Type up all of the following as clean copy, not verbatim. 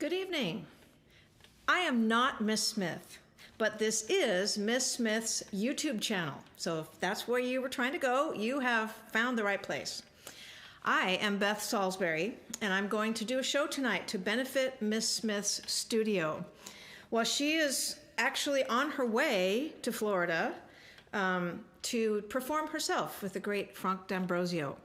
Good evening. I am not Miss Smith, but this is Miss Smith's YouTube channel. So if that's where you were trying to go, you have found the right place. I am Beth Salisbury, and I'm going to do a show tonight to benefit Miss Smith's studio. Well, she is actually on her way to Florida to perform herself with the great Frank D'Ambrosio.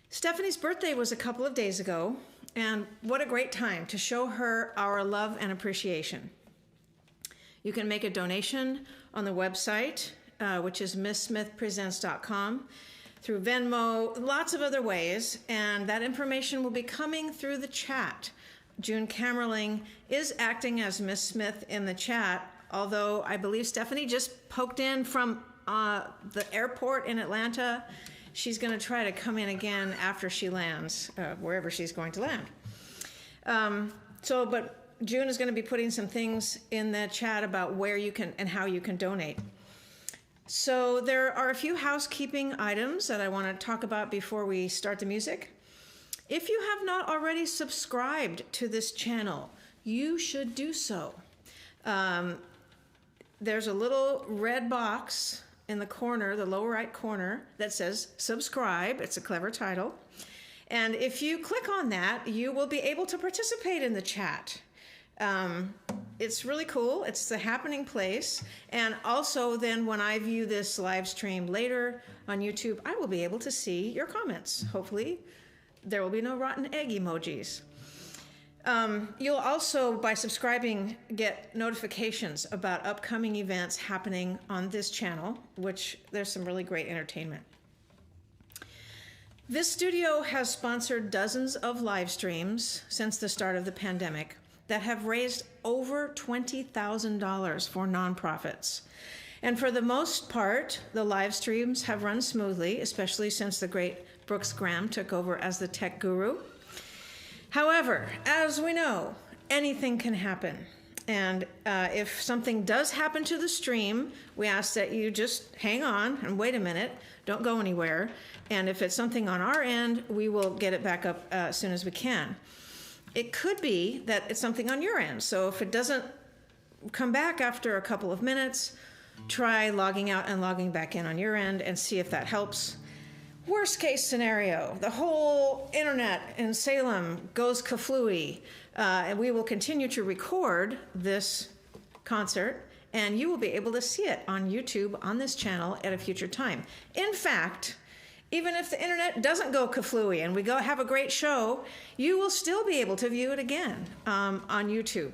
Stephanie's birthday was a couple of days ago, and what a great time to show her our love and appreciation. You can make a donation on the website, which is misssmithpresents.com, through Venmo, lots of other ways, and that information will be coming through the chat. June Camerling is acting as Miss Smith in the chat, although I believe Stephanie just poked in from the airport in Atlanta. She's going to try to come in again after she lands, wherever she's going to land. But June is going to be putting some things in the chat about where you can and how you can donate. So there are a few housekeeping items that I want to talk about before we start the music. If you have not already subscribed to this channel, you should do so. There's a little red box in the corner, the lower right corner, that says subscribe. It's a clever title. And if you click on that, you will be able to participate in the chat. It's really cool. It's the happening place. And also then when I view this live stream later on YouTube, I will be able to see your comments. Hopefully there will be no rotten egg emojis. You'll also, by subscribing, get notifications about upcoming events happening on this channel, which there's some really great entertainment. This studio has sponsored dozens of live streams since the start of the pandemic that have raised over $20,000 for nonprofits. And for the most part, the live streams have run smoothly, especially since the great Brooks Graham took over as the tech guru. However, as we know, anything can happen. And if something does happen to the stream, we ask that you just hang on and wait a minute, don't go anywhere. And if it's something on our end, we will get it back up as soon as we can. It could be that it's something on your end. So if it doesn't come back after a couple of minutes, try logging out and logging back in on your end and see if that helps. Worst case scenario, the whole internet in Salem goes kaflooey, and we will continue to record this concert, and you will be able to see it on YouTube on this channel at a future time. In fact, even if the internet doesn't go kaflooey and we go have a great show, you will still be able to view it again on YouTube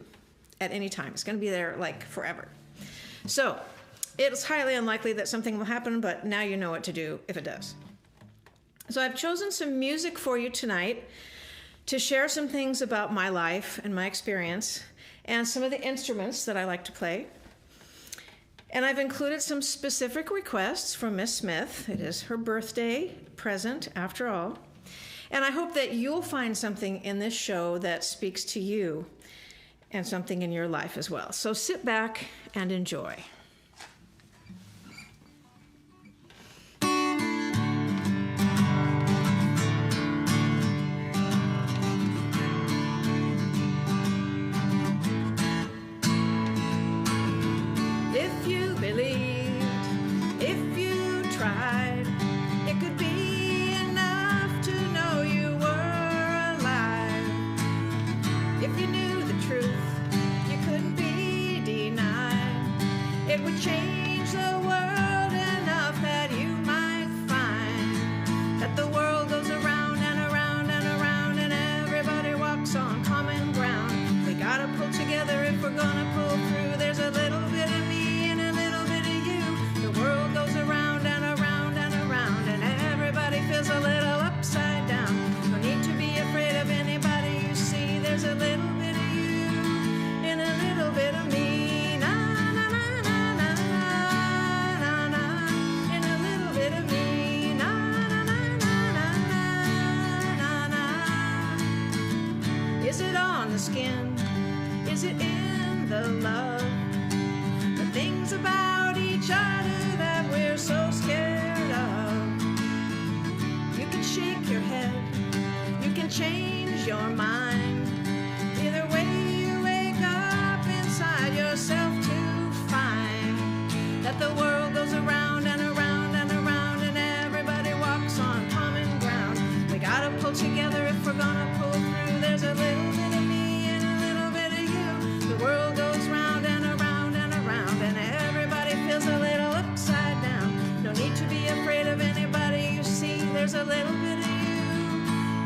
at any time. It's going to be there like forever. So it's highly unlikely that something will happen, but now you know what to do if it does. So I've chosen some music for you tonight to share some things about my life and my experience and some of the instruments that I like to play. And I've included some specific requests from Miss Smith. It is her birthday present, after all. And I hope that you'll find something in this show that speaks to you and something in your life as well. So sit back and enjoy. Change your mind. Either way, goes around and around and around, and everybody walks on common ground. We gotta pull together if we're gonna pull through. There's a little bit of me and a little bit of you. The world goes round and around and around, and everybody feels a little upside down. No need to be afraid of anybody you see. There's a little bit of you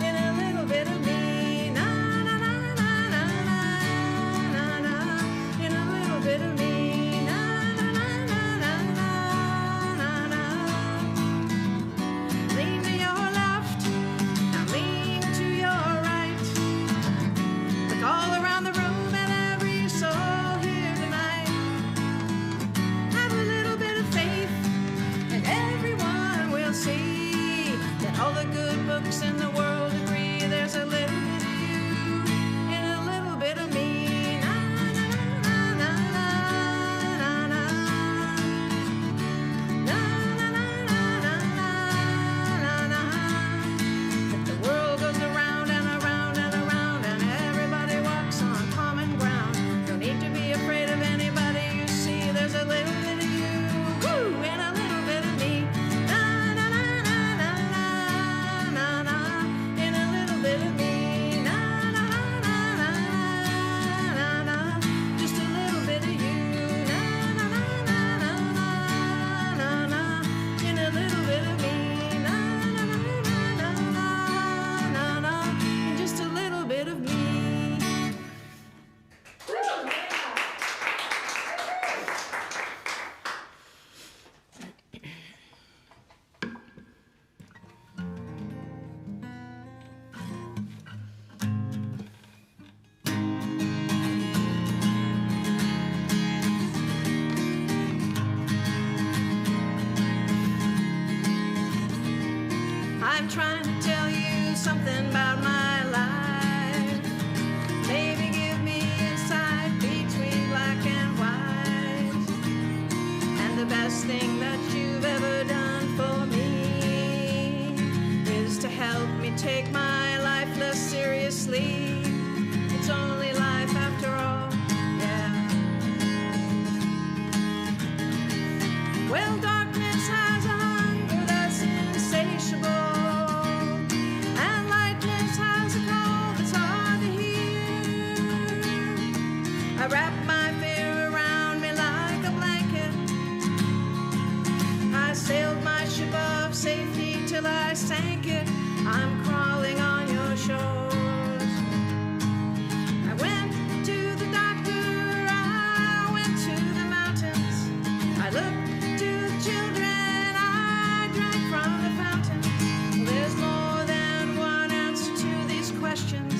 and a little bit of me. Na na na na na na na na. And a little bit of me. Na na na na na na na. Lean to your left, now lean to your right. Look all around the room and every soul here tonight. Have a little bit of faith, and everyone will see that all the good books in the world agree. There's a little bit of you and a little bit of me. Na na na na na na na. Na na na na na na na. That the world goes around and around and around, and everybody walks on common ground. No need to be afraid of anybody you see. There's a little bit of you, woo, and a little bit of me. Na na na na na na na na. And a little bit of me. Na na na na na na na. Just a little bit of you. Na na na na na na na. And a little bit of me. Na na na na na na na. And just a little bit of me. I'm trying to tell you something about my life. Maybe give me insight between black and white. And the best thing that you've ever done for me is to help me take my life less seriously. It's only life after all, yeah. Well, darkness has a hunger that's insatiable, and lightness has a cold that's hard to hear. I wrap my fear around me like a blanket. I sailed my ship of safety till I sank it. I'm crawling on your shores. I went to the doctor, I went to the mountains. I looked to the children, I drank from the fountain. There's more than one answer to these questions,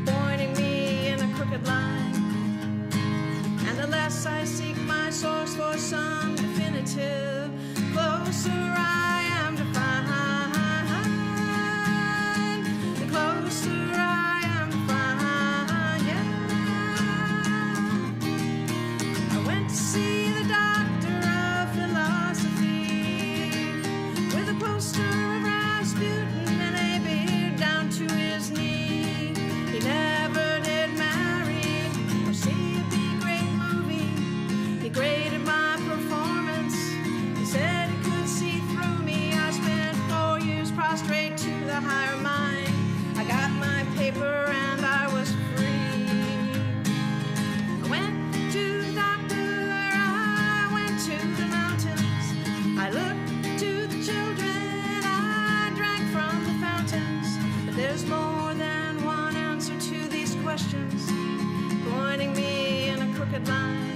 pointing me in a crooked line. And the less I seek my source for some definitive, closer I am to find. The closer I am to find, yeah. I went to see the doctor of philosophy with a poster of Rasputin and a beard down to his knee. He never did marry or see a B-grade movie. He graded my performance. He said he could see through me. I spent 4 years prostrate to the higher mind. I got my paper and I was free. I went to the doctor, I went to the mountains. I looked to the children, I drank from the fountains. But there's more than one answer to these questions, pointing me in a crooked line.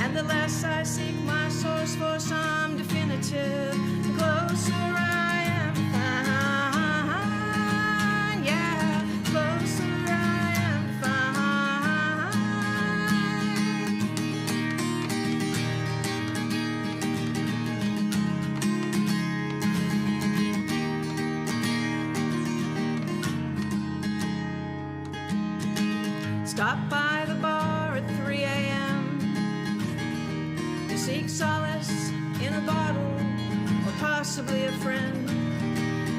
And the less I seek my source for some definitive, the closer I am to find, yeah, closer I am to find. Stop by the bar at 3 a.m. to seek solace in a bottle or possibly a friend.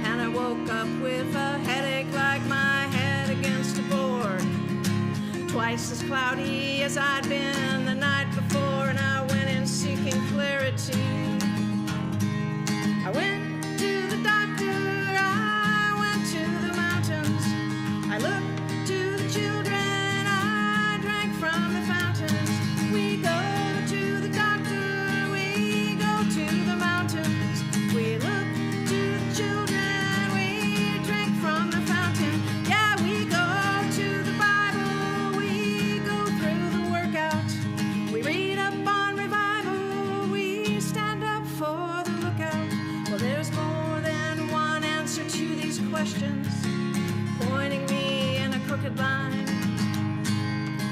And I woke up with a headache like my head against a board, twice as cloudy as I'd been the night before. And I went in seeking clarity I went to the doctor, I went to the mountains. I looked to the children, I drank from the fountains. We go to the doctor, we go to the mountains. We look to the children, we drink from the fountain. Yeah, we go to the Bible, we go through the workout. We read up on revival, we stand up for the lookout. Well, there's more than one answer to these questions, pointing me in a crooked line.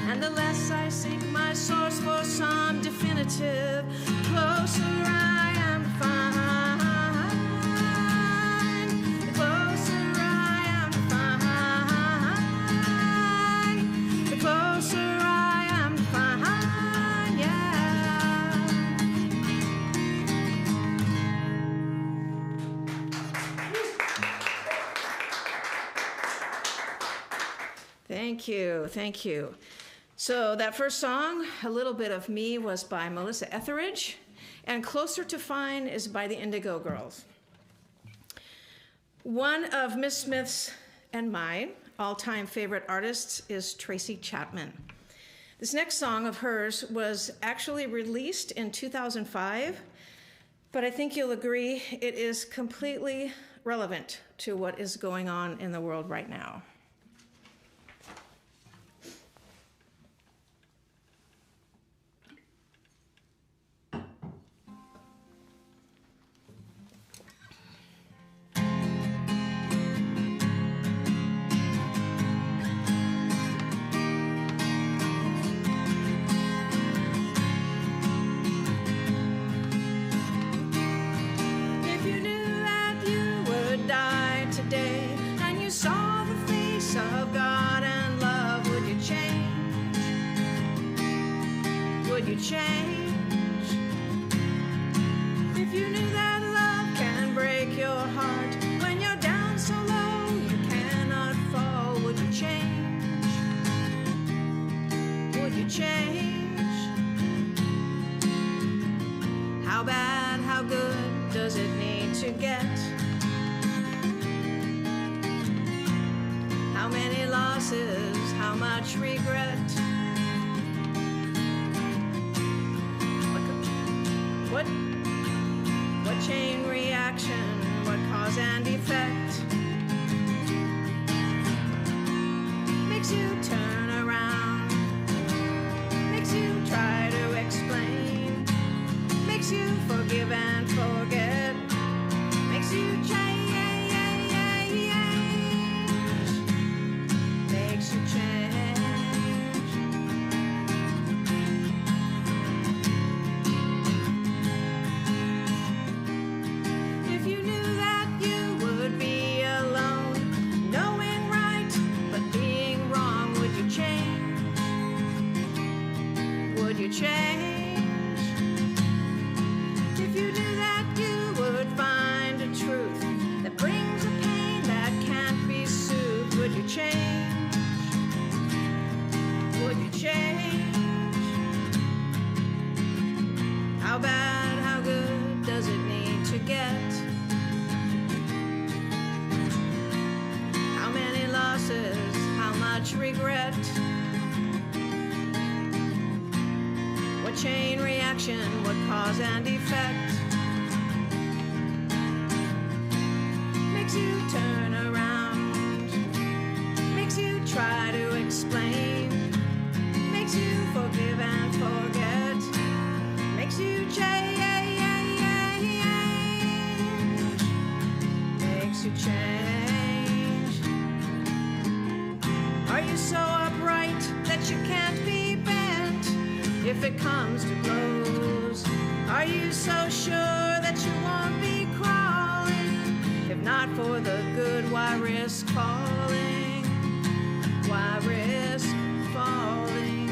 And the less I seek my source for some definitive, closer I am to find. The closer I am to find. The closer I am to find, yeah. Thank you, thank you. So that first song, A Little Bit of Me, was by Melissa Etheridge, and Closer to Fine is by the Indigo Girls. One of Miss Smith's and my all-time favorite artists is Tracy Chapman. This next song of hers was actually released in 2005, but I think you'll agree it is completely relevant to what is going on in the world right now. Change. If you knew that love can break your heart when you're down so low you cannot fall, would you change? Would you change? How bad, how good does it need to get? How many losses, how much regret? What chain reaction, what cause and effect makes you turn around, makes you try to explain, makes you forgive and forget, makes you change, makes you change. Change. If you knew that, you would find a truth that brings a pain that can't be soothed. Would you change? Would you change? How bad, how good does it need to get? How many losses, how much regret? Chain reaction, what cause and effect makes you turn around, makes you try to explain, makes you forgive and forget, makes you change, makes you change. Are you so upright that you can't be bent if it comes to blows? Are you so sure that you won't be crawling? If not for the good, why risk falling? Why risk falling?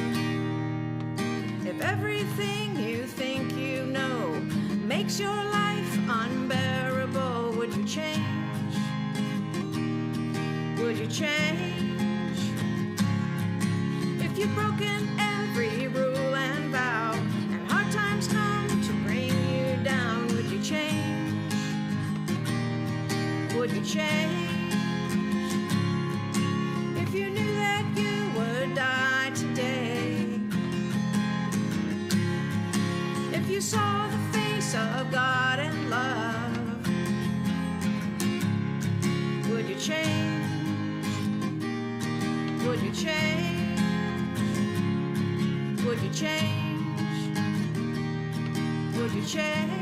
If everything you think you know makes your life unbearable, would you change? Would you change? If you've broken every rule and vow, and hard times come to bring you down, would you change? Would you change? Would you change? Would you change?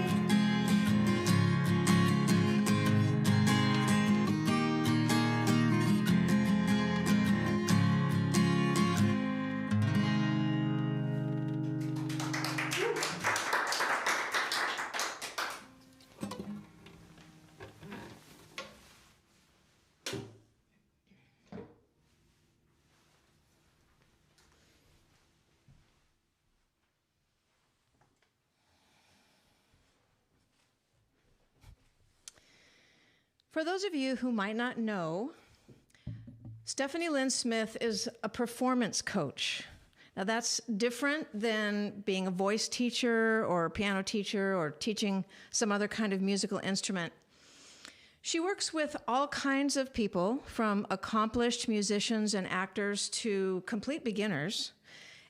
For those of you who might not know, Stephanie Lynn Smith is a performance coach. Now that's different than being a voice teacher or a piano teacher or teaching some other kind of musical instrument. She works with all kinds of people, from accomplished musicians and actors to complete beginners.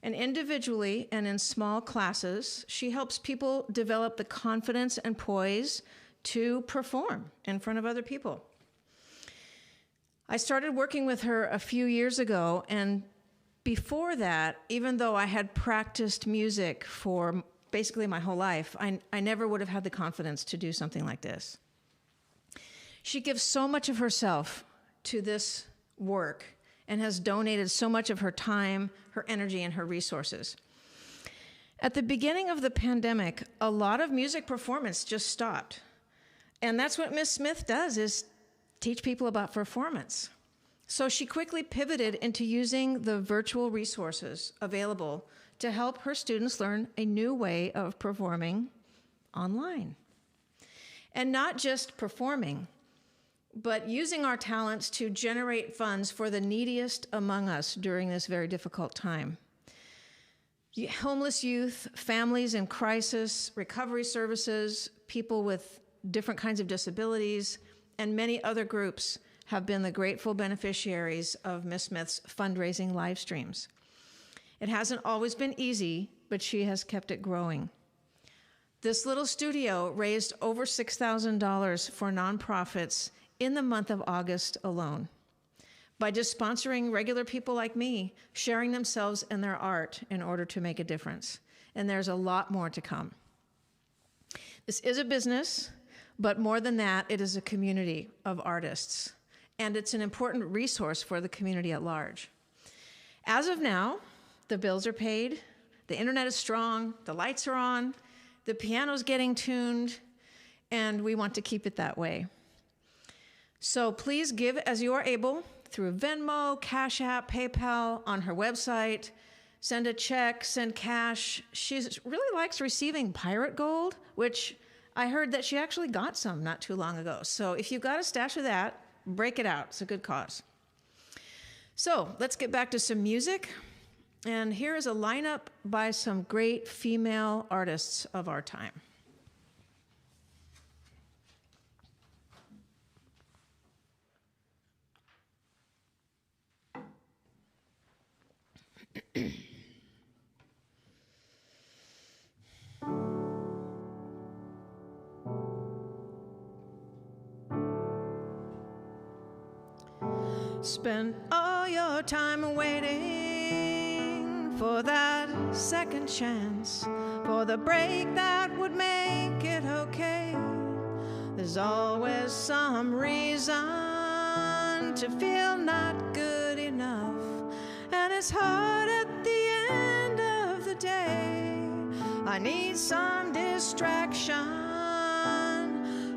And individually and in small classes, she helps people develop the confidence and poise to perform in front of other people. I started working with her a few years ago, and before that, even though I had practiced music for basically my whole life, I never would have had the confidence to do something like this. She gives so much of herself to this work and has donated so much of her time, her energy, and her resources. At the beginning of the pandemic, a lot of music performance just stopped. And that's what Miss Smith does, is teach people about performance. So she quickly pivoted into using the virtual resources available to help her students learn a new way of performing online. And not just performing, but using our talents to generate funds for the neediest among us during this very difficult time. Homeless youth, families in crisis, recovery services, people with different kinds of disabilities, and many other groups have been the grateful beneficiaries of Miss Smith's fundraising live streams. It hasn't always been easy, but she has kept it growing. This little studio raised over $6,000 for nonprofits in the month of August alone by just sponsoring regular people like me, sharing themselves and their art in order to make a difference. And there's a lot more to come. This is a business, but more than that, it is a community of artists, and it's an important resource for the community at large. As of now, the bills are paid, the internet is strong, the lights are on, the piano's getting tuned, and we want to keep it that way. So please give as you are able through Venmo, Cash App, PayPal, on her website. Send a check, send cash. She really likes receiving pirate gold, which I heard that she actually got some not too long ago. So if you've got a stash of that, break it out. It's a good cause. So let's get back to some music. And here is a lineup by some great female artists of our time. Spend all your time waiting for that second chance, for the break that would make it okay. There's always some reason to feel not good enough, and it's hard at the end of the day. I need some distraction,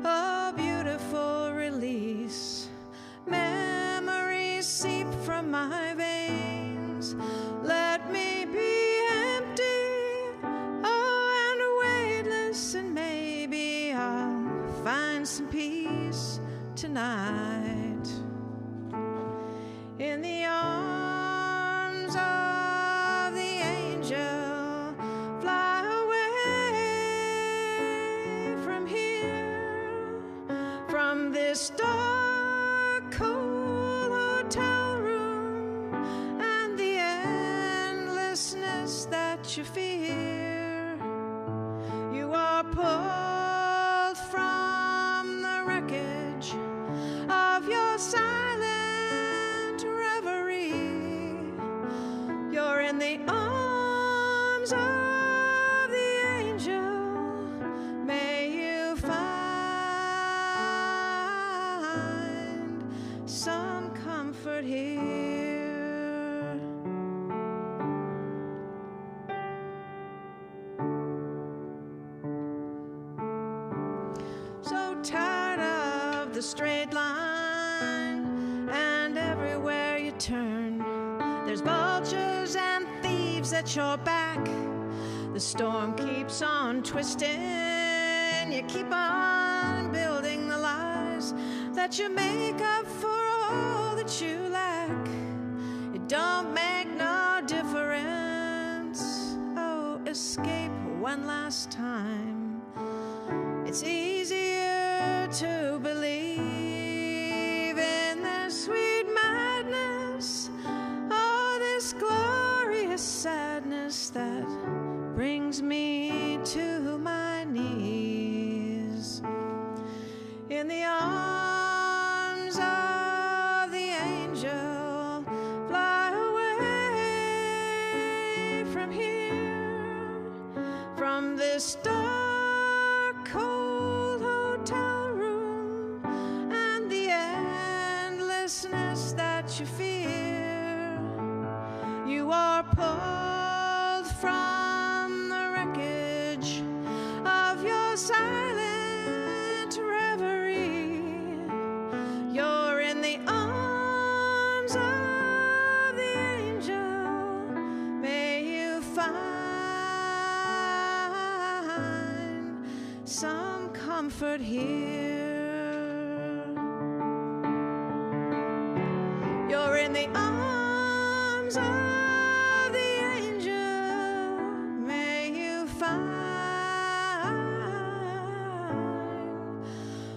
a beautiful release. Memories seep from my veins. Let me be empty, oh, and weightless, and maybe I'll find some peace tonight. In the arms of the angel, fly away from here, from this dark, cold hotel room, and the endlessness that you fear. You are pulled from the wreckage of your silent reverie, comfort here. So tired of the straight line, and everywhere you turn, there's vultures and thieves at your back. The storm keeps on twisting. You keep on building the lies that you make up for all that you lack. It don't make no difference. Oh, escape one last time. It's easier to believe in this sweet madness. Oh, this glorious sadness that brings me to my knees. In the arms of the angel, fly away from here, from this dark, cold hotel room, and the endlessness that you fear. You are pulled from the wreckage of your silent reverie. You're in the arms of the angel. May you find some comfort here. You're in the arms of the angel. May you find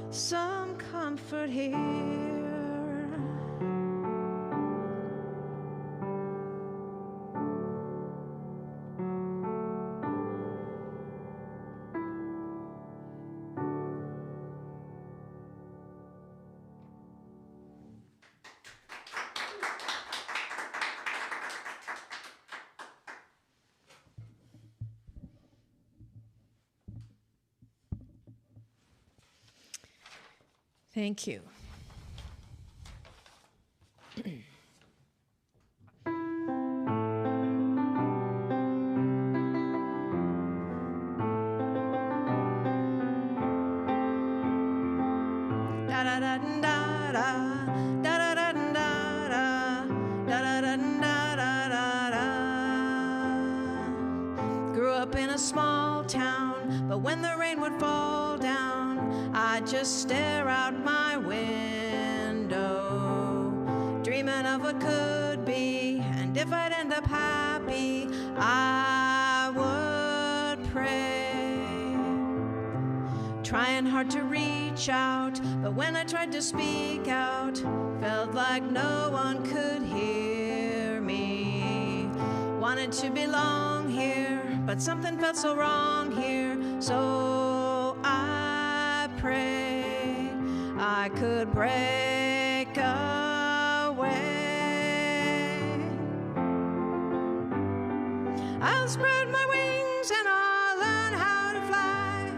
some comfort here. Thank you. Grew up in a small town, but when the rain would fall down, I'd just stare out my window, dreaming of what could be, and if I'd end up happy, I would pray. Trying hard to reach out, but when I tried to speak out, felt like no one could hear me. Wanted to belong here, but something felt so wrong here, so I pray I could break away. I'll spread my wings and I'll learn how to fly.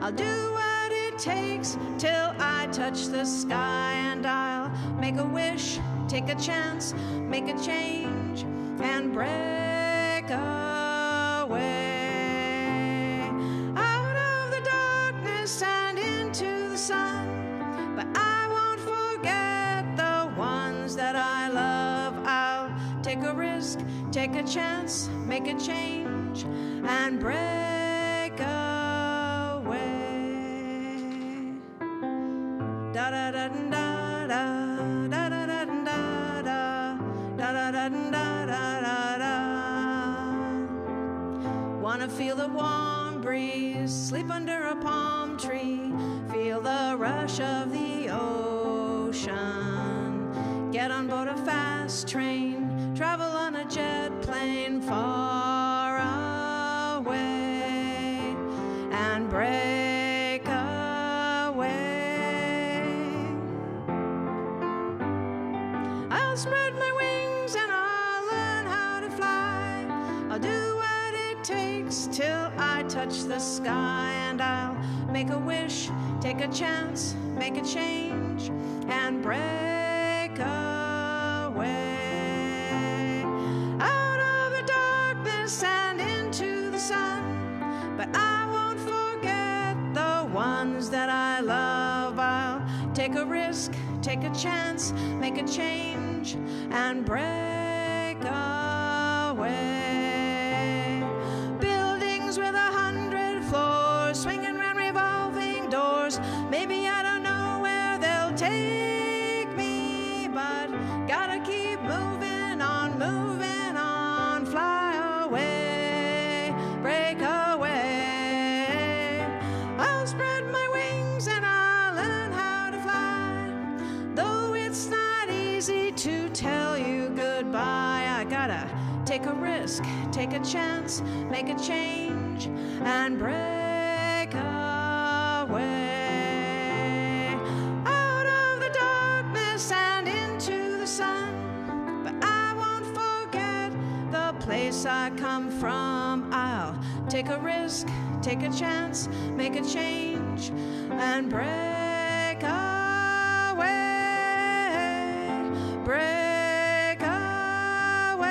I'll do what it takes till I touch the sky, and I'll make a wish, take a chance, make a change, and break away out of the darkness and into the sun. But I won't forget the ones that I love. I'll take a risk, take a chance, make a change, and break away. Da da da da da da da da da da da da da da da. Wanna feel the warm breeze, sleep under a palm tree, feel the rush of the ocean, get on board a fast train, travel on a jet plane far away, and break away. I'll spread my wings and I'll learn how to fly. I'll do what it takes till I touch the sky, and I'll make a wish, take a chance, make a change, and break away. Take a risk, take a chance, make a change, and break away. Buildings with 100 floors, swinging round revolving doors. Maybe I don't know where they'll take me, but gotta keep moving on, fly away, break away. I'll spread my wings and I'll learn how to fly, though it's not easy to tell you goodbye. I gotta take a risk, take a chance, make a change, and break away. Out of the darkness and into the sun, but I won't forget the place I come from. I'll take a risk, take a chance, make a change, and break away, break away,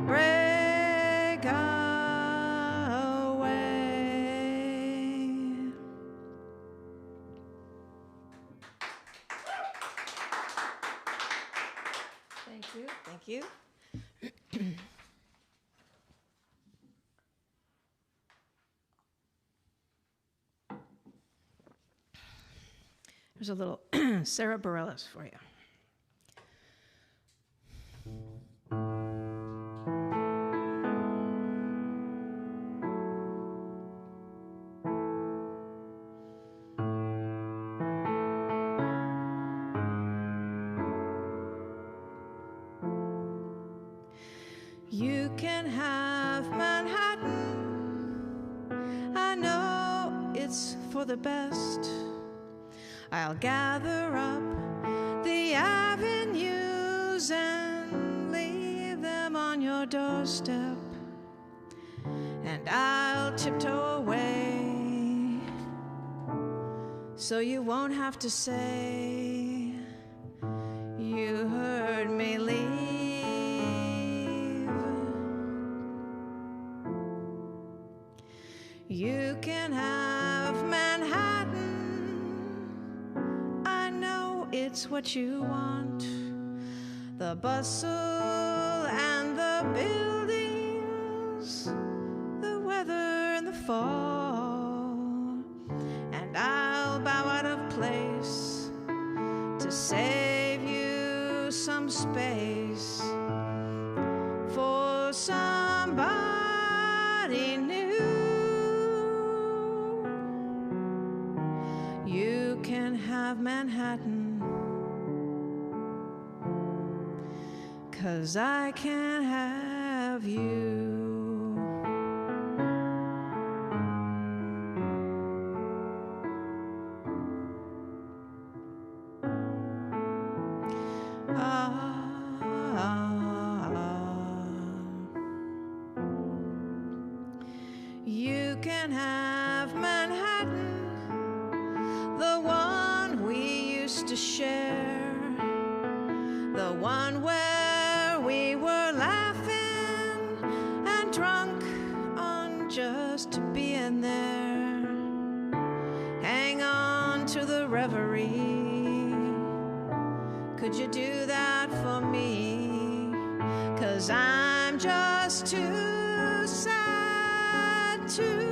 break away. Thank you, thank you. There's a little Sarah Bareilles for you. You can have Manhattan. I know it's for the best. I'll gather up the avenues and leave them on your doorstep, and I'll tiptoe away so you won't have to say you heard me leave. You can have Manhattan. It's what you want, the bustle and the buildings, the weather and the fall, and I'll bow out of place to save you some space for somebody new. You can have Manhattan, 'cause I can't have you. You can have Manhattan, the one we used to share, the one where we were laughing and drunk on just being there. Hang on to the reverie. Could you do that for me? 'Cause I'm just too sad to.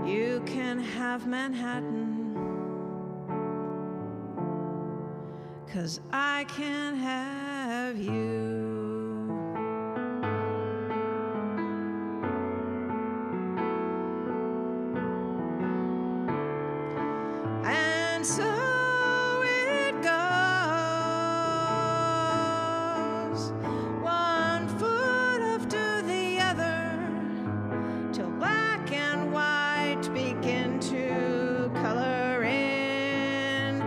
You can have Manhattan, 'cause I can't have you. And so it goes, one foot after the other, till black and white begin to color in.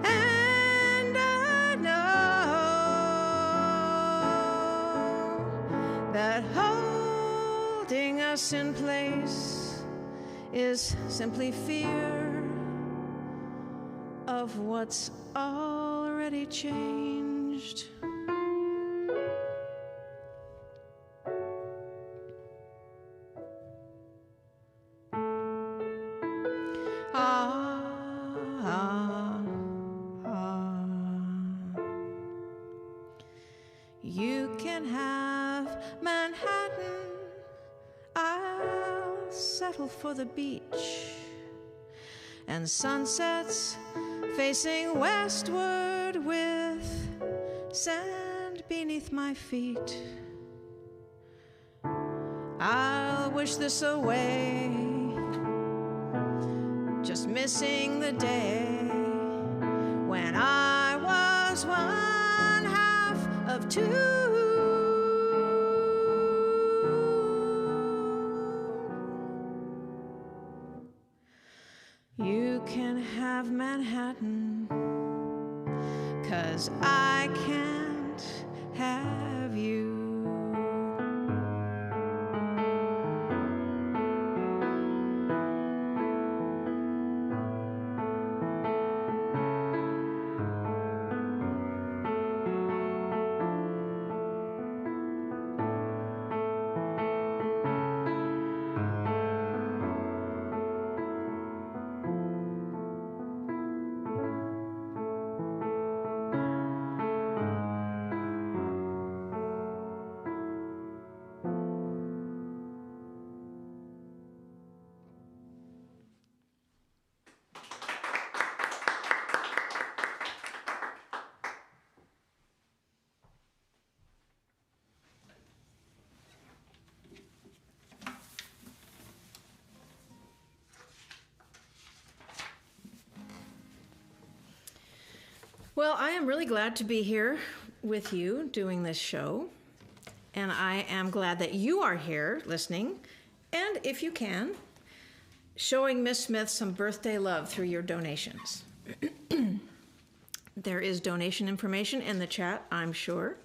And I know that holding us in place is simply fear of what's already changed. for the beach, and sunsets facing westward with sand beneath my feet. I'll wish this away, just missing the day when I was one half of two. You can have Manhattan, 'cause I can't have you. Well, I am really glad to be here with you doing this show, and I am glad that you are here listening, and if you can, showing Miss Smith some birthday love through your donations. There is donation information in the chat, I'm sure.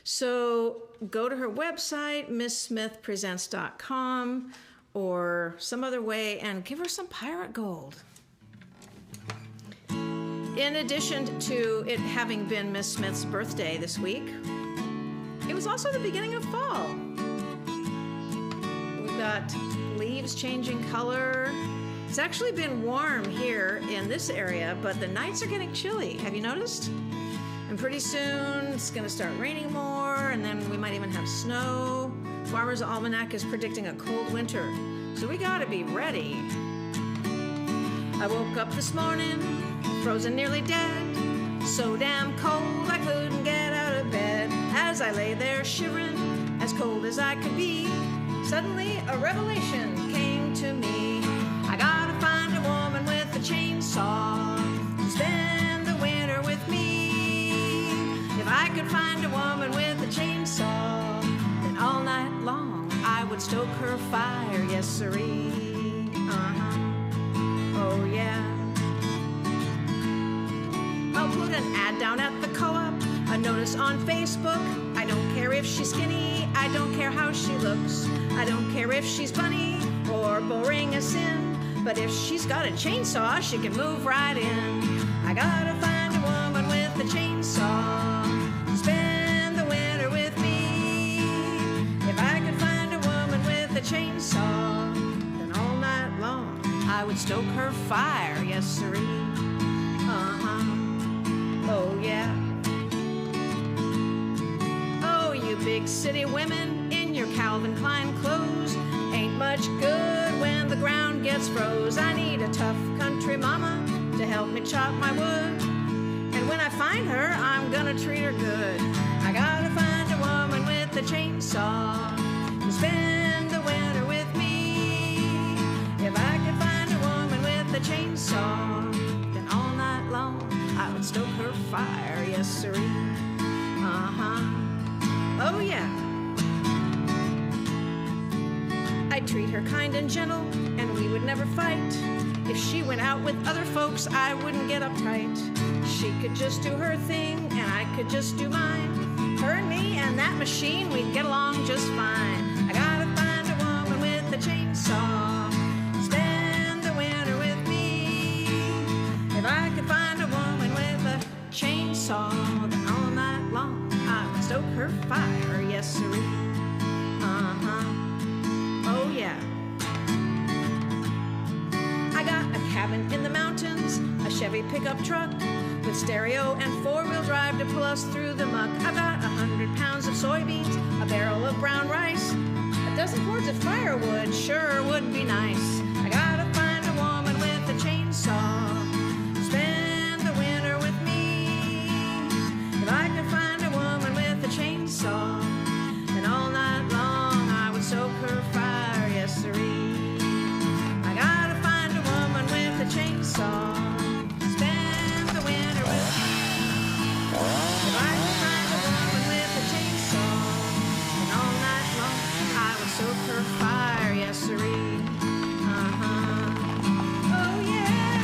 So go to her website, misssmithpresents.com, or some other way, and give her some pirate gold. In addition to it having been Miss Smith's birthday this week, it was also the beginning of fall. We've got leaves changing color. It's actually been warm here in this area, but the nights are getting chilly. Have you noticed? And pretty soon it's going to start raining more, and then we might even have snow. Farmer's Almanac is predicting a cold winter, so we got to be ready. I woke up this morning, frozen nearly dead, so damn cold I couldn't get out of bed. As I lay there shivering, as cold as I could be, suddenly a revelation came to me. I gotta find a woman with a chainsaw to spend the winter with me. If I could find a woman with a chainsaw, then all night long I would stoke her fire, yes sirree. Oh yeah. I'll put an ad down at the co-op, a notice on Facebook. I don't care if she's skinny, I don't care how she looks. I don't care if she's funny or boring as sin, but if she's got a chainsaw, she can move right in. I gotta find a woman with a chainsaw to spend the winter with me. If I could find a woman with a chainsaw, then all night long I would stoke her fire, yes sirree. Oh yeah. Oh, you big city women in your Calvin Klein clothes ain't much good when the ground gets froze. I need a tough country mama to help me chop my wood, and when I find her, I'm gonna treat her good. I gotta find a woman with a chainsaw to spend the winter with me. If I could find a woman with a chainsaw, then all night long I would stoke her fire, yes sirree. Oh yeah. I'd treat her kind and gentle, and we would never fight. If she went out with other folks, I wouldn't get uptight. She could just do her thing, and I could just do mine. Her and me and that machine, we'd get along just fine. I gotta find a woman with a chainsaw, spend the winter with me. If I could find a woman with a chainsaw, then all night long I would stoke her fire, yes sirree. Oh yeah. I got a cabin in the mountains, a Chevy pickup truck with stereo and four-wheel drive to pull us through the muck. I've got 100 pounds of soybeans, a barrel of brown rice, a dozen cords of firewood, sure would be nice. chainsaw. Spend the winter with me. If I could find a woman with a chainsaw, then all night long I would soak her fire, yes siree. I gotta find a woman with a chainsaw. Spend the winter with me. If I could find a woman with a chainsaw, then all night long I would soak her fire, yes siree. Oh yeah.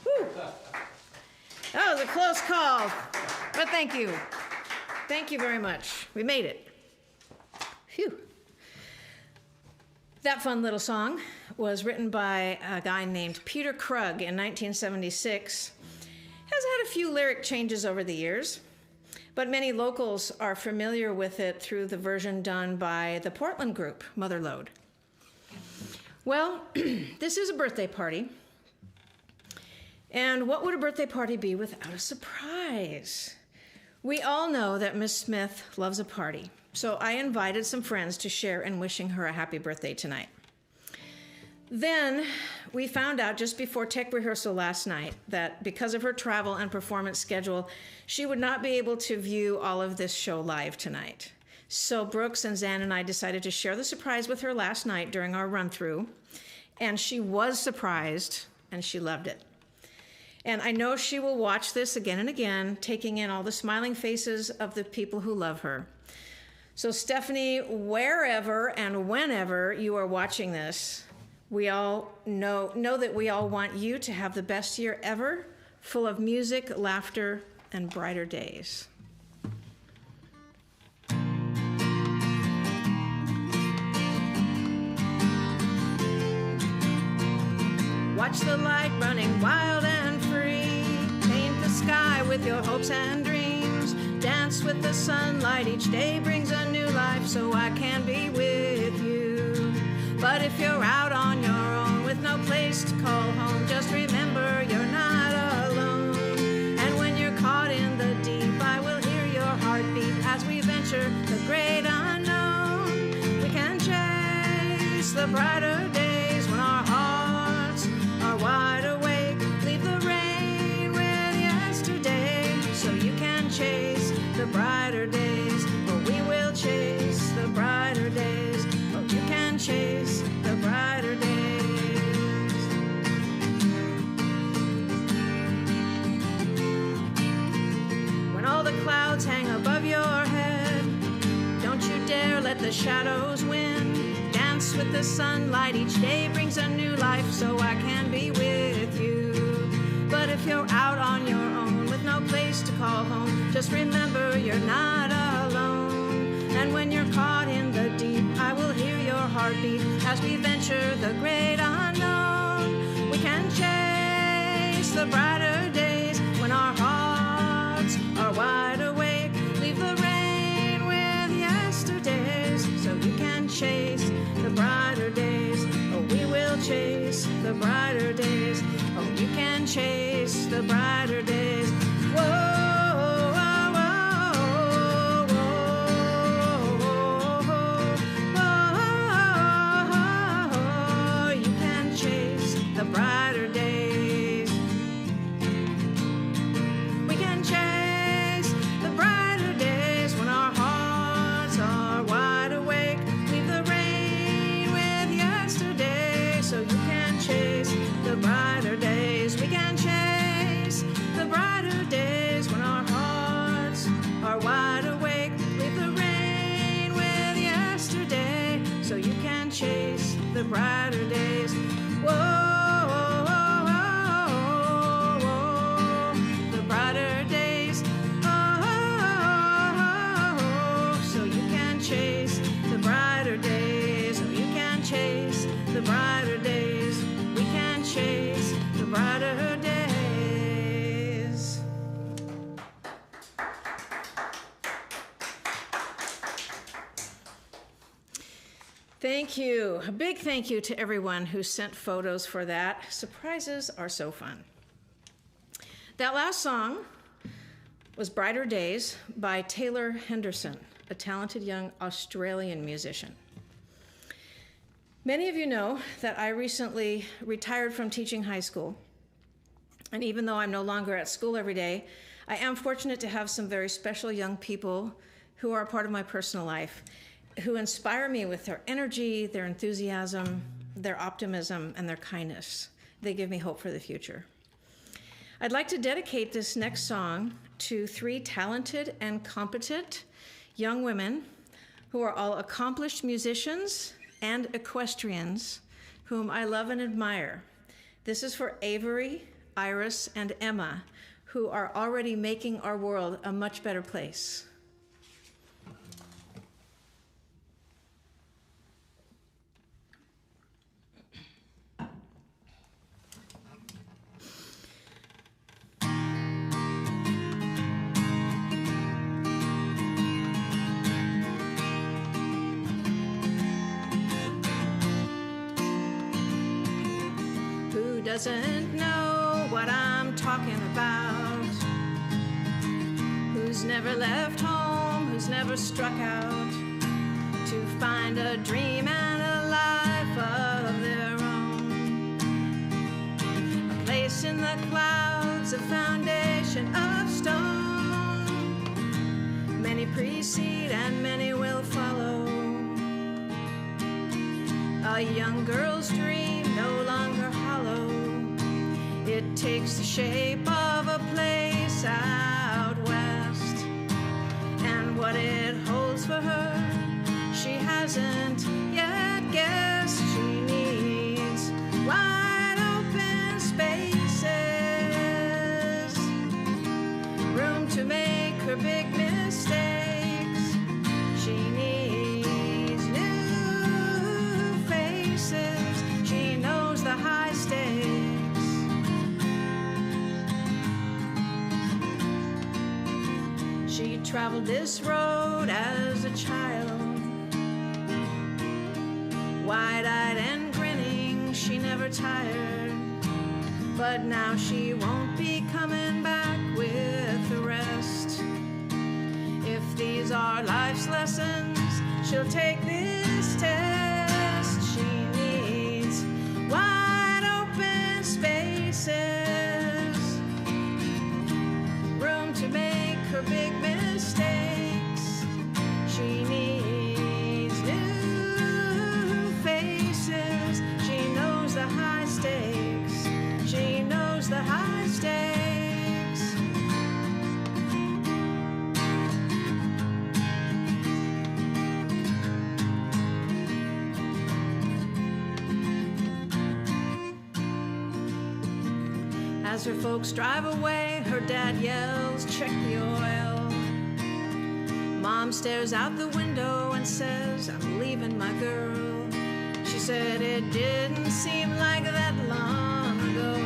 Whew. That was a close call, but thank you. Thank you very much. We made it. Phew. That fun little song was written by a guy named Peter Krug in 1976. Has had a few lyric changes over the years, but many locals are familiar with it through the version done by the Portland group, Motherlode. Well, this is a birthday party. And what would a birthday party be without a surprise? We all know that Miss Smith loves a party, so I invited some friends to share in wishing her a happy birthday tonight. Then we found out just before tech rehearsal last night that because of her travel and performance schedule, she would not be able to view all of this show live tonight. So Brooks and Zan and I decided to share the surprise with her last night during our run-through, and she was surprised, and she loved it. And I know she will watch this again and again, taking in all the smiling faces of the people who love her. So Stephanie, wherever and whenever you are watching this, we all know that we all want you to have the best year ever, full of music, laughter, and brighter days. Watch the light running wild and free. Paint the sky with your hopes and dreams. Dance with the sunlight. Each day brings a new life, so I can be with you. But if you're out on your own with no place to call home, just remember you're not alone. And when you're caught in the deep, I will hear your heartbeat as we venture the great unknown. We can chase the brighter days when our hearts are wide awake. Leave the rain with yesterday, so you can chase the brighter days. Oh, we will chase the brighter days. Oh, you can chase the brighter days. When all the clouds hang above your head, don't you dare let the shadows win. Dance with the sunlight. Each day brings a new life, so I can be with you. But if you're out on your own with no place to call home, just remember you're not alone. And when you're caught in the deep, I will hear your heartbeat as we venture the great unknown. We can chase the brighter days when our hearts are wide awake. Leave the rain with yesterdays, so you can chase the brighter days. Oh, we will chase the brighter days. Oh, you can chase the brighter days. Whoa. The brighter days. Whoa, the brighter days. Oh, so you can chase the brighter days. Oh, you can chase the brighter days. We can chase the brighter days. Thank you. A big thank you to everyone who sent photos for that. Surprises are so fun. That last song was Brighter Days by Taylor Henderson, a talented young Australian musician. Many of you know that I recently retired from teaching high school. And even though I'm no longer at school every day, I am fortunate to have some very special young people who are a part of my personal life, who inspire me with their energy, their enthusiasm, their optimism, and their kindness. They give me hope for the future. I'd like to dedicate this next song to 3 talented and competent young women who are all accomplished musicians and equestrians whom I love and admire. This is for Avery, Iris, and Emma, who are already making our world a much better place. Doesn't know what I'm talking about, who's never left home, who's never struck out to find a dream and a life of their own, a place in the clouds, a foundation of stone. Many precede and many will follow. A young girl's dream no longer hollow. It takes the shape of a place out west, and what it holds for her, she hasn't yet guessed. She needs wide open spaces, room to make her big mistakes. She needs new faces. She knows the high stakes. She traveled this road as a child, wide-eyed and grinning, she never tired. But now she won't be coming back with the rest. If these are life's lessons, she'll take this test. She needs wide open spaces, room to make her big mistakes. She needs new faces. She knows the high stakes. She knows the high stakes. As her folks drive away, her dad yells, "Check the oil." Mom stares out the window and says, "I'm leaving my girl." She said it didn't seem like that long ago,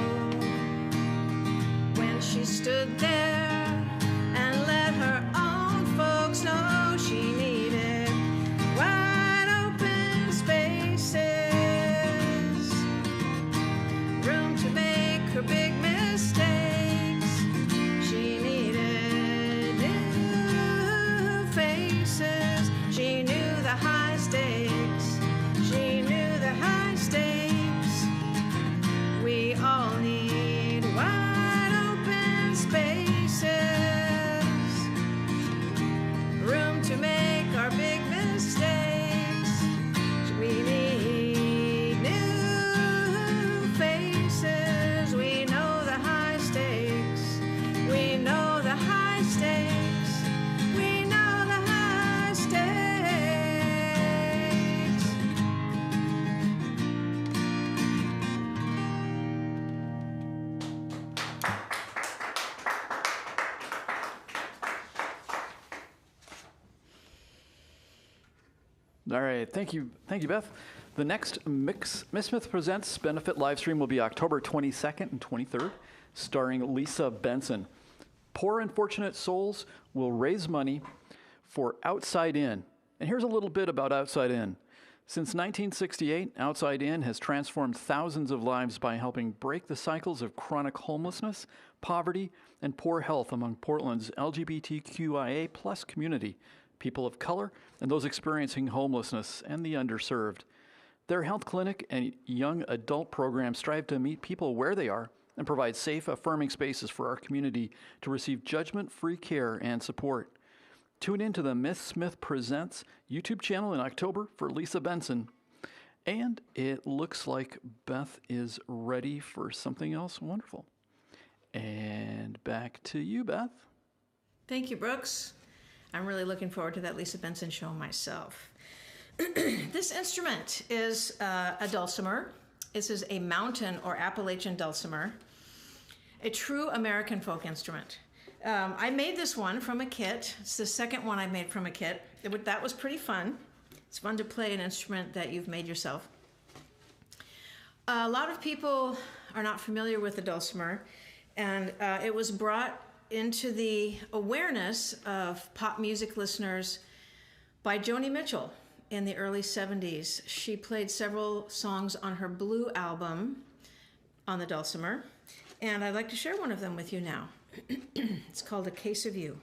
when she stood there and let her own folks know she needed wide open spaces, room to make her big mistakes. She needed new faces. She knew the high stakes. She knew the high stakes. We all need wide open spaces, room to make our big mistakes. We need new faces. We know the high stakes. We know the high stakes. We know the high stakes. All right, thank you, Beth. The next Miss Smith Presents benefit live stream will be October 22nd and 23rd, starring Lisa Benson. Poor Unfortunate Souls will raise money for Outside In. And here's a little bit about Outside In. Since 1968, Outside In has transformed thousands of lives by helping break the cycles of chronic homelessness, poverty, and poor health among Portland's LGBTQIA+ community, people of color, and those experiencing homelessness and the underserved. Their health clinic and young adult program strive to meet people where they are and provide safe, affirming spaces for our community to receive judgment-free care and support. Tune in to the Miss Smith Presents YouTube channel in October for Lisa Benson. And it looks like Beth is ready for something else wonderful. And back to you, Beth. Thank you, Brooks. I'm really looking forward to that Lisa Benson show myself. This instrument is a dulcimer. This is a mountain or Appalachian dulcimer, a true American folk instrument. I made this one from a kit. It's the second one I made from a kit. That was pretty fun. It's fun to play an instrument that you've made yourself. A lot of people are not familiar with the dulcimer, and it was brought into the awareness of pop music listeners by Joni Mitchell in the early 70s. She played several songs on her Blue album on the dulcimer, and I'd like to share one of them with you now. It's called A Case of You.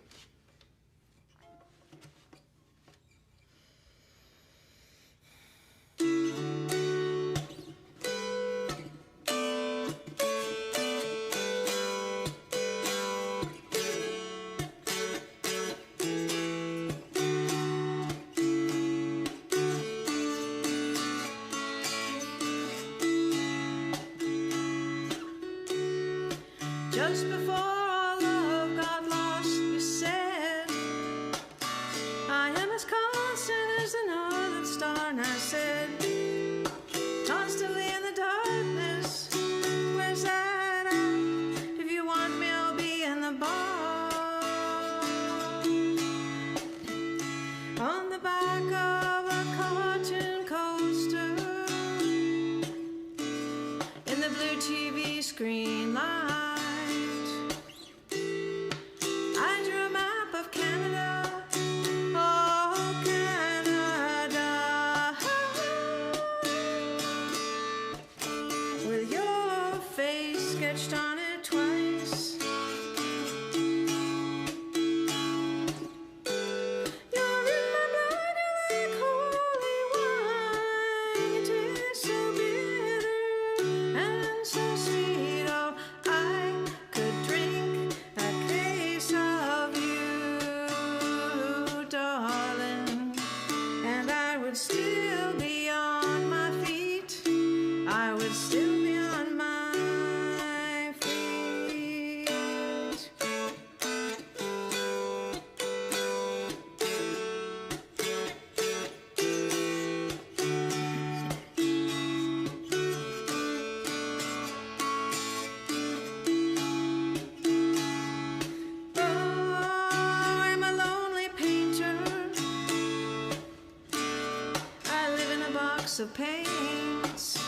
Just before our love got lost, you said, I am as constant as the northern star. And I said, constantly in the darkness, where's that at? If you want me, I'll be in the bar. On the back of a cartoon coaster, in the blue TV screen light, on it twice. You're in my blood, you're like holy wine. It tastes so bitter and so sweet. Oh, I could drink a case of you, darling, and I would still be on my feet. I would still be on my of paints.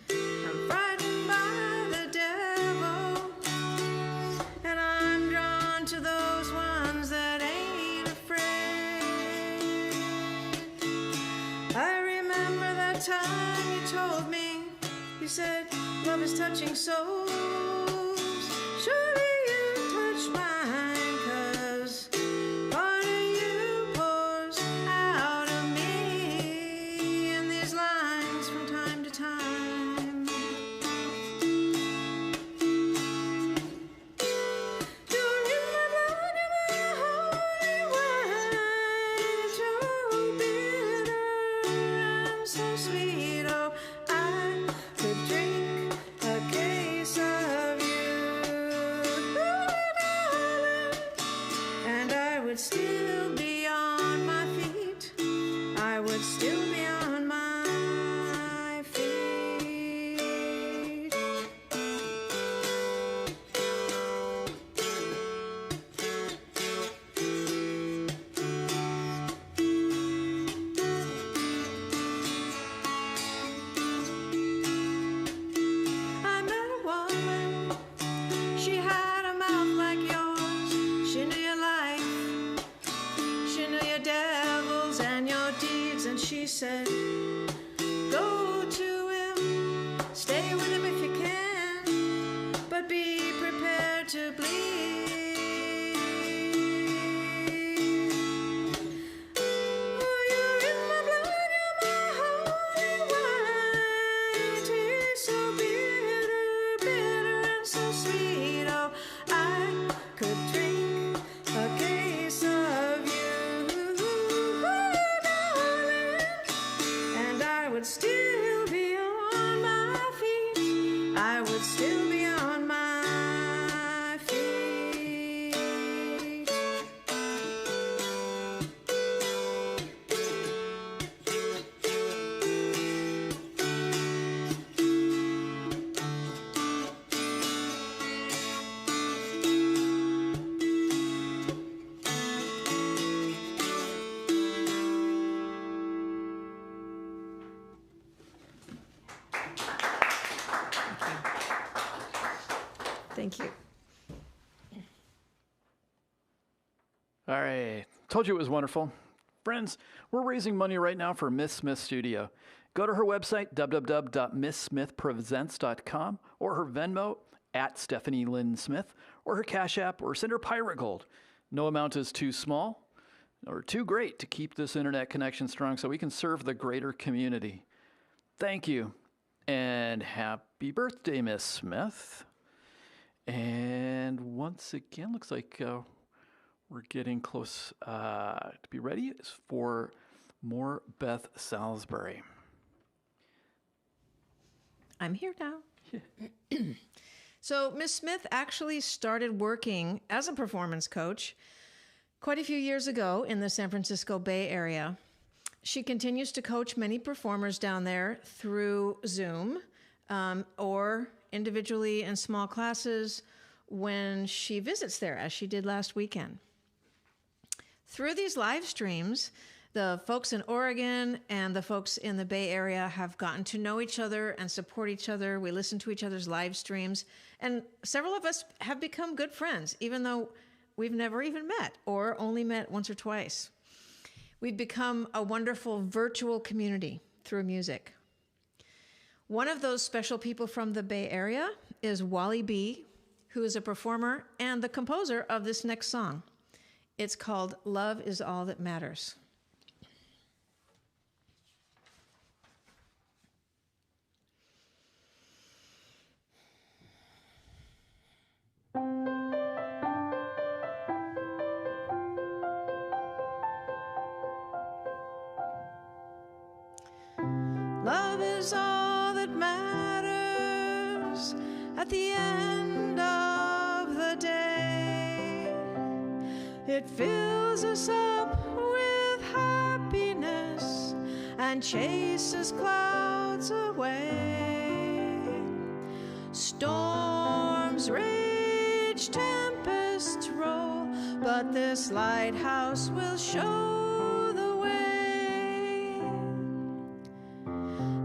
I'm frightened by the devil, and I'm drawn to those ones that ain't afraid. I remember that time you told me, you said, love is touching souls. Surely you touched mine, 'cause part of you pours out of me in these lines from time to time. You're in my blood, you're my holy wine, so bitter and so sweet. Oh, I could drink a case of you, darling. but still be on my feet. Thank you. All right. Told you it was wonderful. Friends, we're raising money right now for Miss Smith Studio. Go to her website, www.misssmithpresents.com, or her Venmo, @Stephanie Lynn Smith, or her Cash App, or send her Pirate Gold. No amount is too small or too great to keep this internet connection strong so we can serve the greater community. Thank you, and happy birthday, Miss Smith. And once again, looks like we're getting close to be ready for more Beth Salisbury. I'm here now. So Miss Smith actually started working as a performance coach quite a few years ago in the San Francisco Bay Area. She continues to coach many performers down there through Zoom or individually in small classes when she visits there, as she did last weekend. Through these live streams, the folks in Oregon and the folks in the Bay Area have gotten to know each other and support each other. We listen to each other's live streams, and several of us have become good friends, even though we've never even met or only met once or twice. We've become a wonderful virtual community through music. One of those special people from the Bay Area is Wally B., who is a performer and the composer of this next song. It's called Love Is All That Matters. Love is all that matters at the end of the day. It fills us up with happiness and chases clouds away. Storms rage, tempests roll, but this lighthouse will show the way.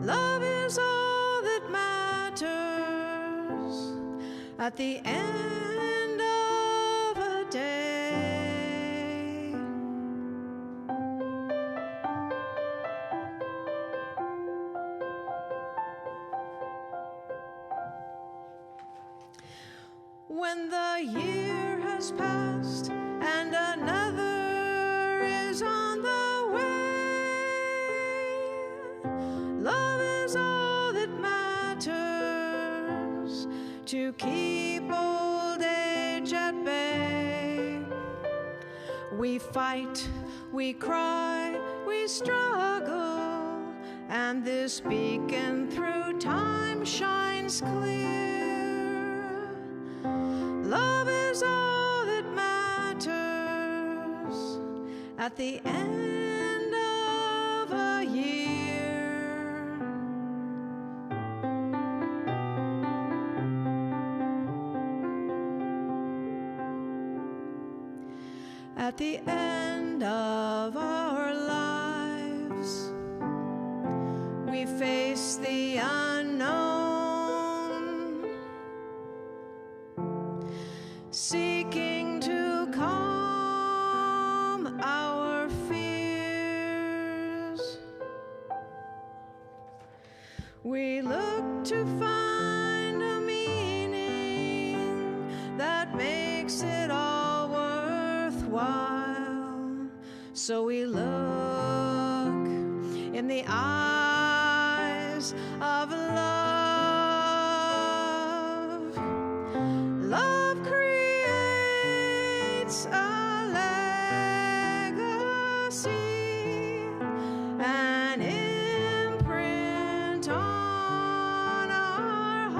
Love is all that matters at the end of a day. When the year has passed and another is on the way, love is all that matters to keep old age at bay. We fight, we cry, we struggle, and this beacon through time shines clear. Love is all that matters at the end of a year. At the end of our lives, we face the unknown, seeking to calm our fears. We look to find a meaning that makes it all worthwhile. So we look in the eyes of love. Love creates a legacy, an imprint on our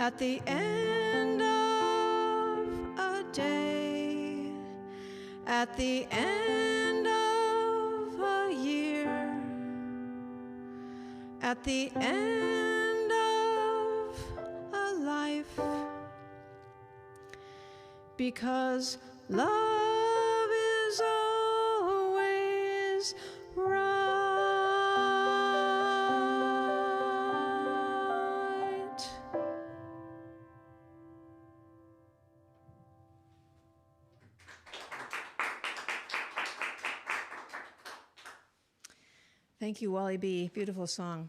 at the end of a day, at the end of a year, at the end of a life, because love is always right. Thank you, Wally B. Beautiful song.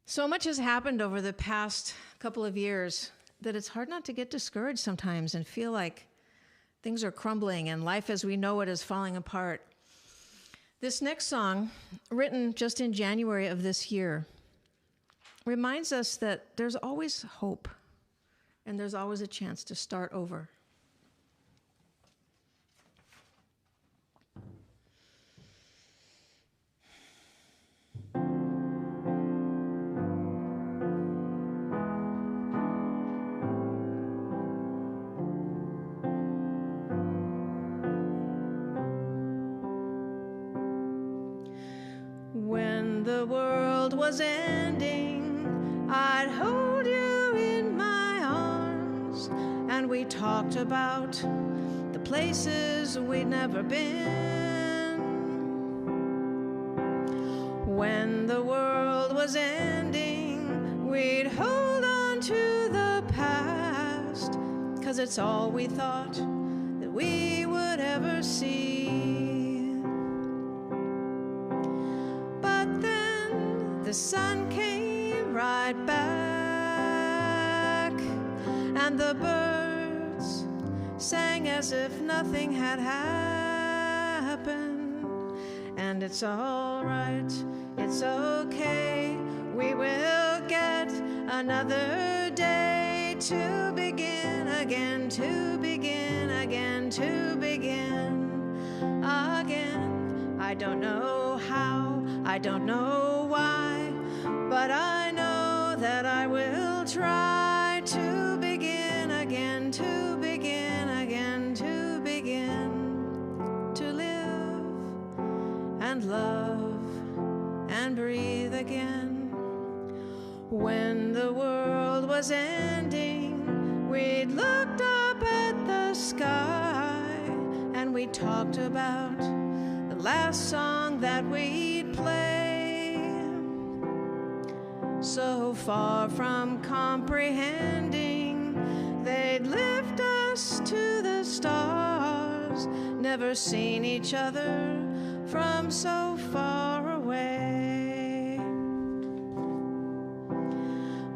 So much has happened over the past couple of years that it's hard not to get discouraged sometimes and feel like things are crumbling and life as we know it is falling apart. This next song, written just in January of this year, reminds us that there's always hope and there's always a chance to start over. When the world was ending, I'd hold you in my arms, and we talked about the places we'd never been. When the world was ending, we'd hold on to the past, 'cause it's all we thought that we would ever see. The sun came right back, and the birds sang as if nothing had happened. And it's all right, it's okay, we will get another day to begin again, to begin again, to begin again. I don't know how, I don't know why, but I know that I will try to begin again, to begin again, to begin to live and love and breathe again. When the world was ending, we'd looked up at the sky, and we talked about the last song that we'd play. So far from comprehending, they'd lift us to the stars, never seen each other from so far away.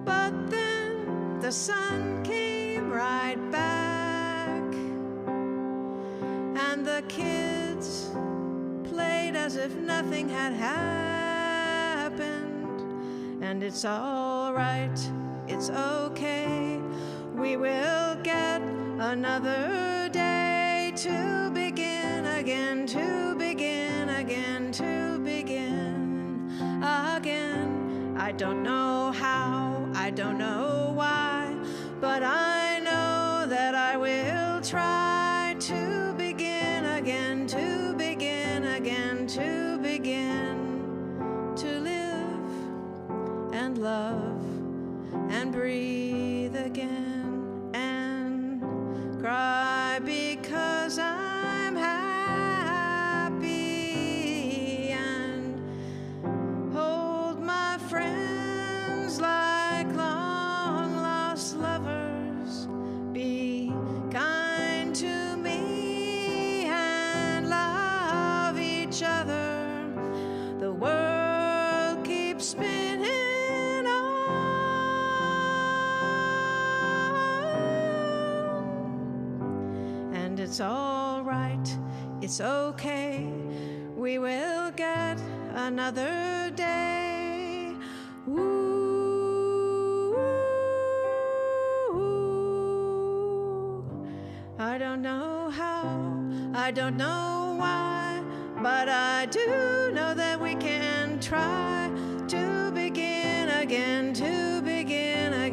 But then the sun came right back, and the kids played as if nothing had happened. And it's all right, it's okay, we will get another day to begin again, to begin again, to begin again. I don't know how, I don't know why, but I know that I will try to begin again, to begin again, to begin to live and love and breathe again and cry because I'm happy and hold my friends like long lost lovers. Be kind to me and love each other. The world keeps spinning. It's all right, it's okay, we will get another day. Ooh, I don't know how, I don't know why, but I do know that we can try to begin again, to begin again.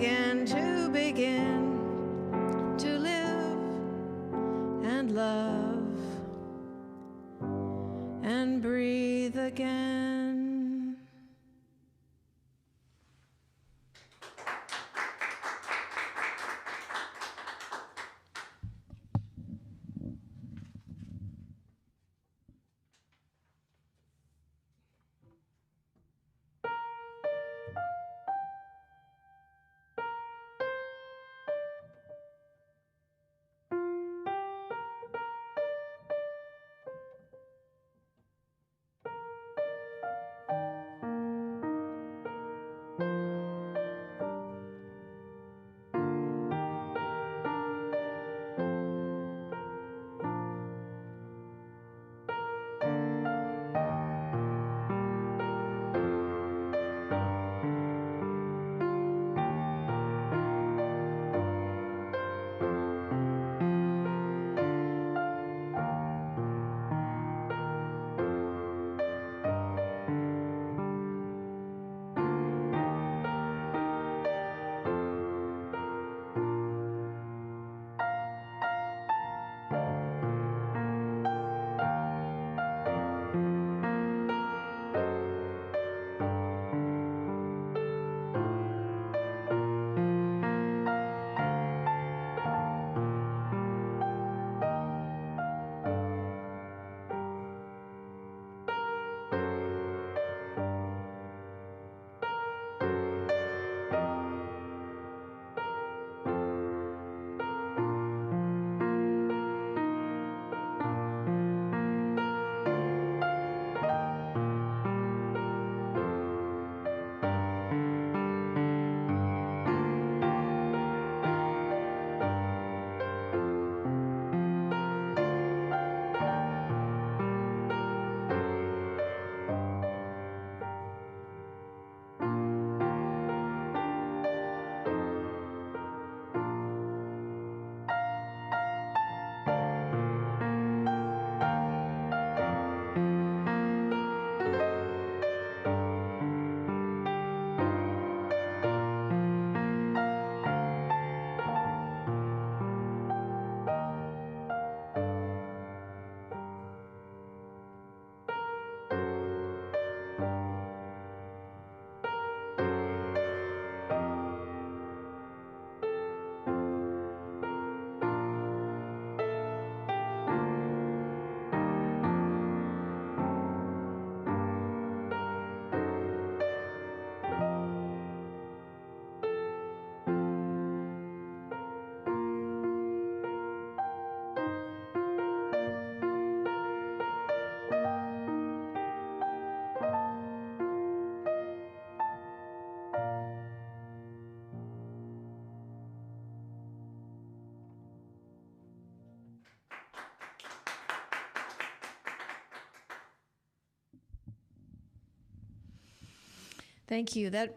Thank you. That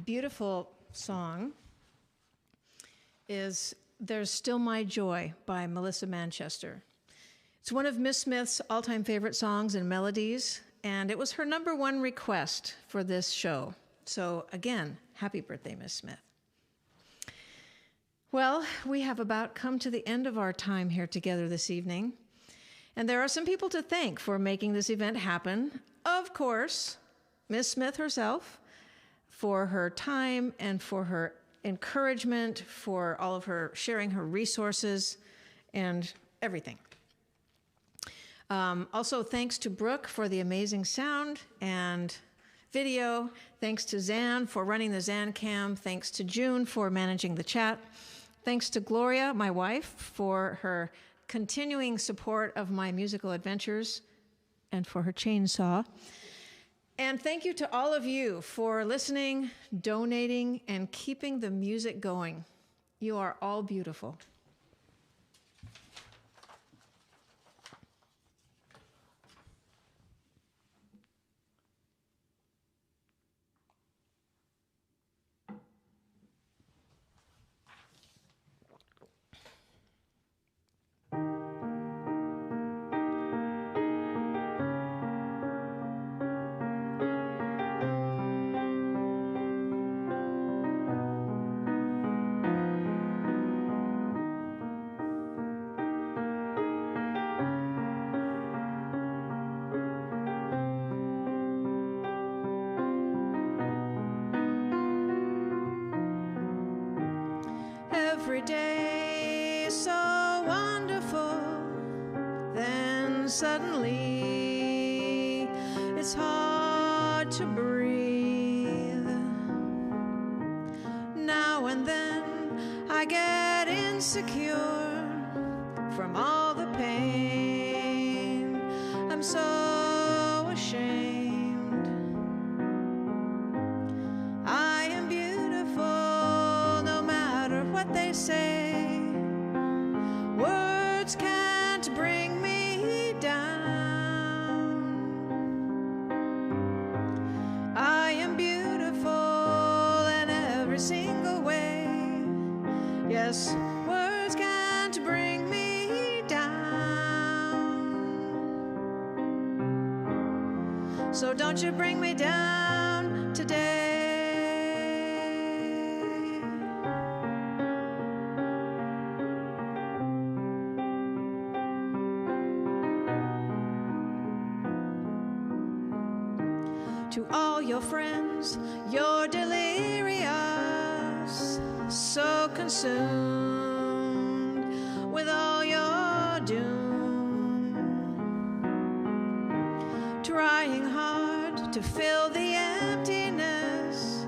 beautiful song is There's Still My Joy by Melissa Manchester. It's one of Miss Smith's all-time favorite songs and melodies, and it was her #1 request for this show. So again, happy birthday, Miss Smith. Well, we have about come to the end of our time here together this evening, and there are some people to thank for making this event happen. Of course, Miss Smith herself, for her time and for her encouragement, for all of her sharing her resources and everything. Also, thanks to Brooke for the amazing sound and video. Thanks to Zan for running the Zan Cam. Thanks to June for managing the chat. Thanks to Gloria, my wife, for her continuing support of my musical adventures and for her chainsaw. And thank you to all of you for listening, donating, and keeping the music going. You are all beautiful. Every day is so wonderful, then suddenly it's hard to breathe. Now and then I get insecure from all the pain. I'm so ashamed. I am beautiful no matter what they say. Words can't bring me down. I am beautiful in every single way. Yes, words can't bring me down. So don't you bring me down today. To all your friends, you're delirious, so consumed with all your doom, trying hard to fill the emptiness.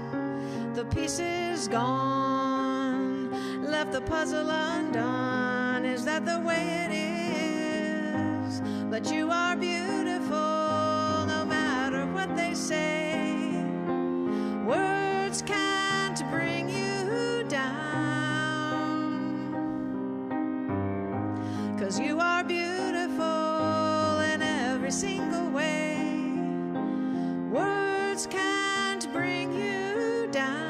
The pieces gone, left the puzzle undone. Is that the way it is? But you are beautiful no matter what they say. Words can't bring you down, 'cause you are beautiful in every single way. Words can't bring you down.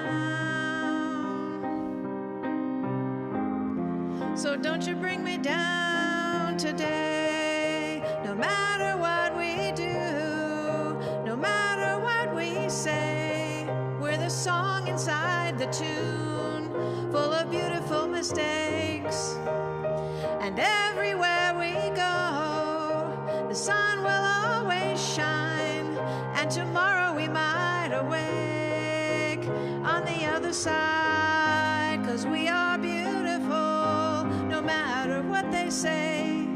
So don't you bring me down today. No matter what we do, no matter what we say, we're the song inside the tune, full of beautiful mistakes. And everywhere we go, the sun will always shine, and tomorrow we might awake on the other side, 'cause we are beautiful no matter what they say.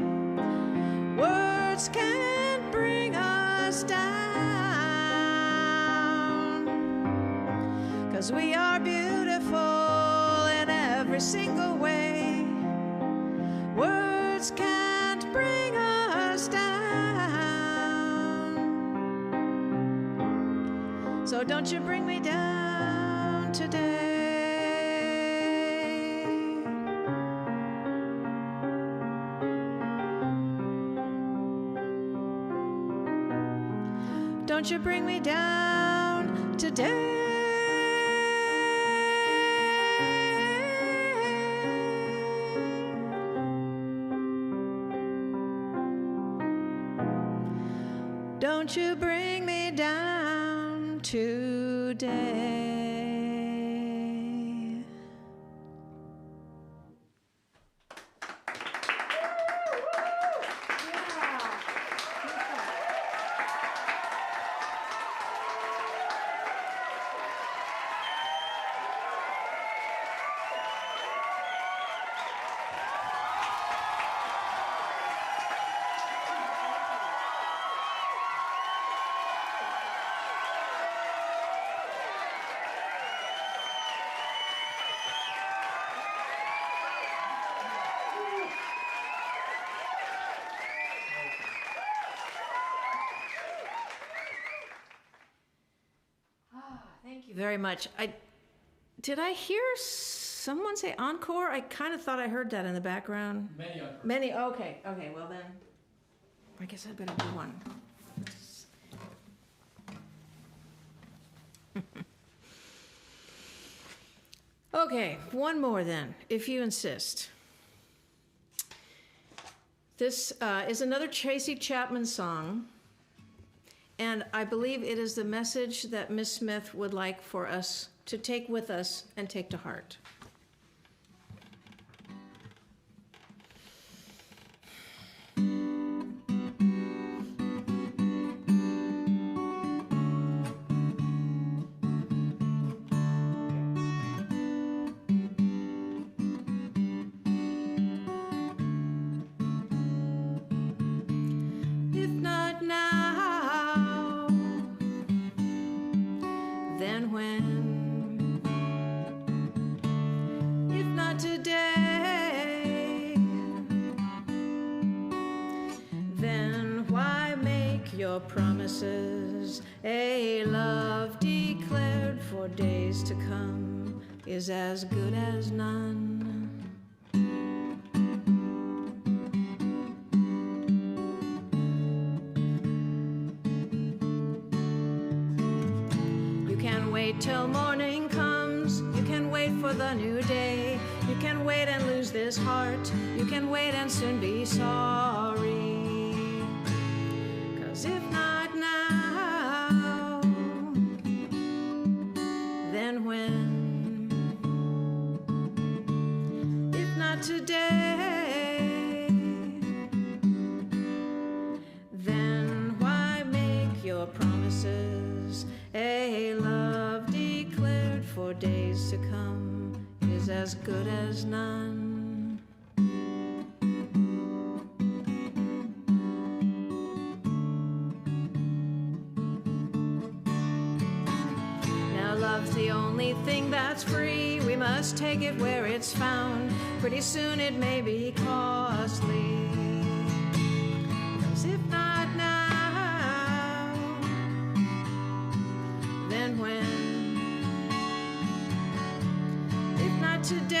Words can't bring us down, 'cause we are beautiful in every single way. Words can't bring us down. So don't you bring me down today. Don't you bring me down today. Don't you bring me down today. Thank you very much. Did I hear someone say encore? I kind of thought I heard that in the background. Many encore. Many, okay. Okay, well then, I guess I better do one. Okay, one more then, if you insist. This is another Tracy Chapman song. And I believe it is the message that Miss Smith would like for us to take with us and take to heart. If not now, then when? If not today, then why make your promises? A love declared for days to come is as good as none. Till morning comes, you can wait for the new day. You can wait and lose this heart. You can wait and soon be sorry. 'Cause if not now, then when? If not today, then why make your promises? A love declared for days to come is as good as none. Now love's the only thing that's free. We must take it where it's found. Pretty soon it may be costly. 'Cause if not now, then when? If not today,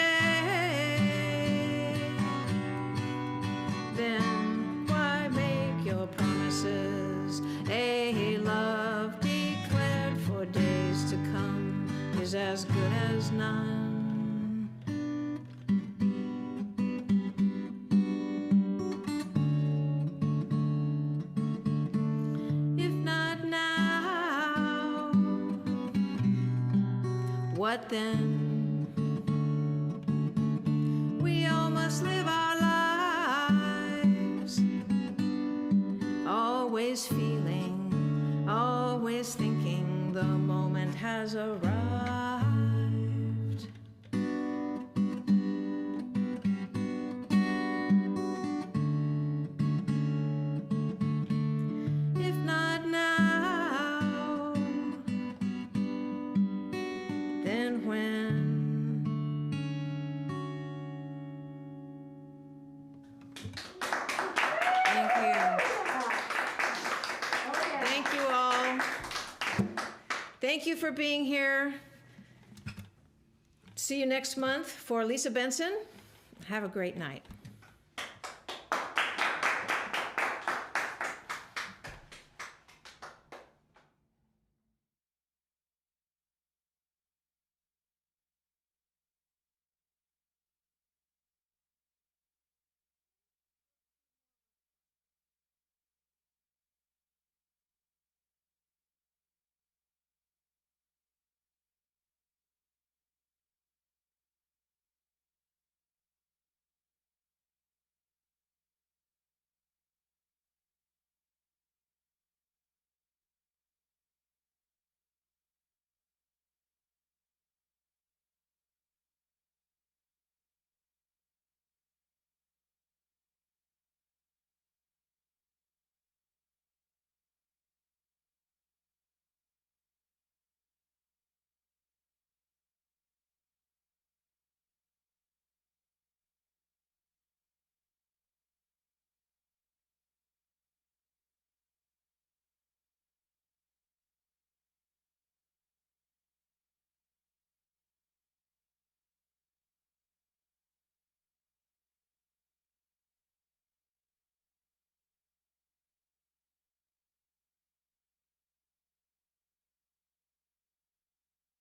then why make your promises? A love declared for days to come is as good as none. If not now, what then? We all must live our lives, always feeling, always thinking the moment has arrived. If not now, then when? Thank you. Thank you all. Thank you for being here. See you next month. For Lisa Benson, have a great night.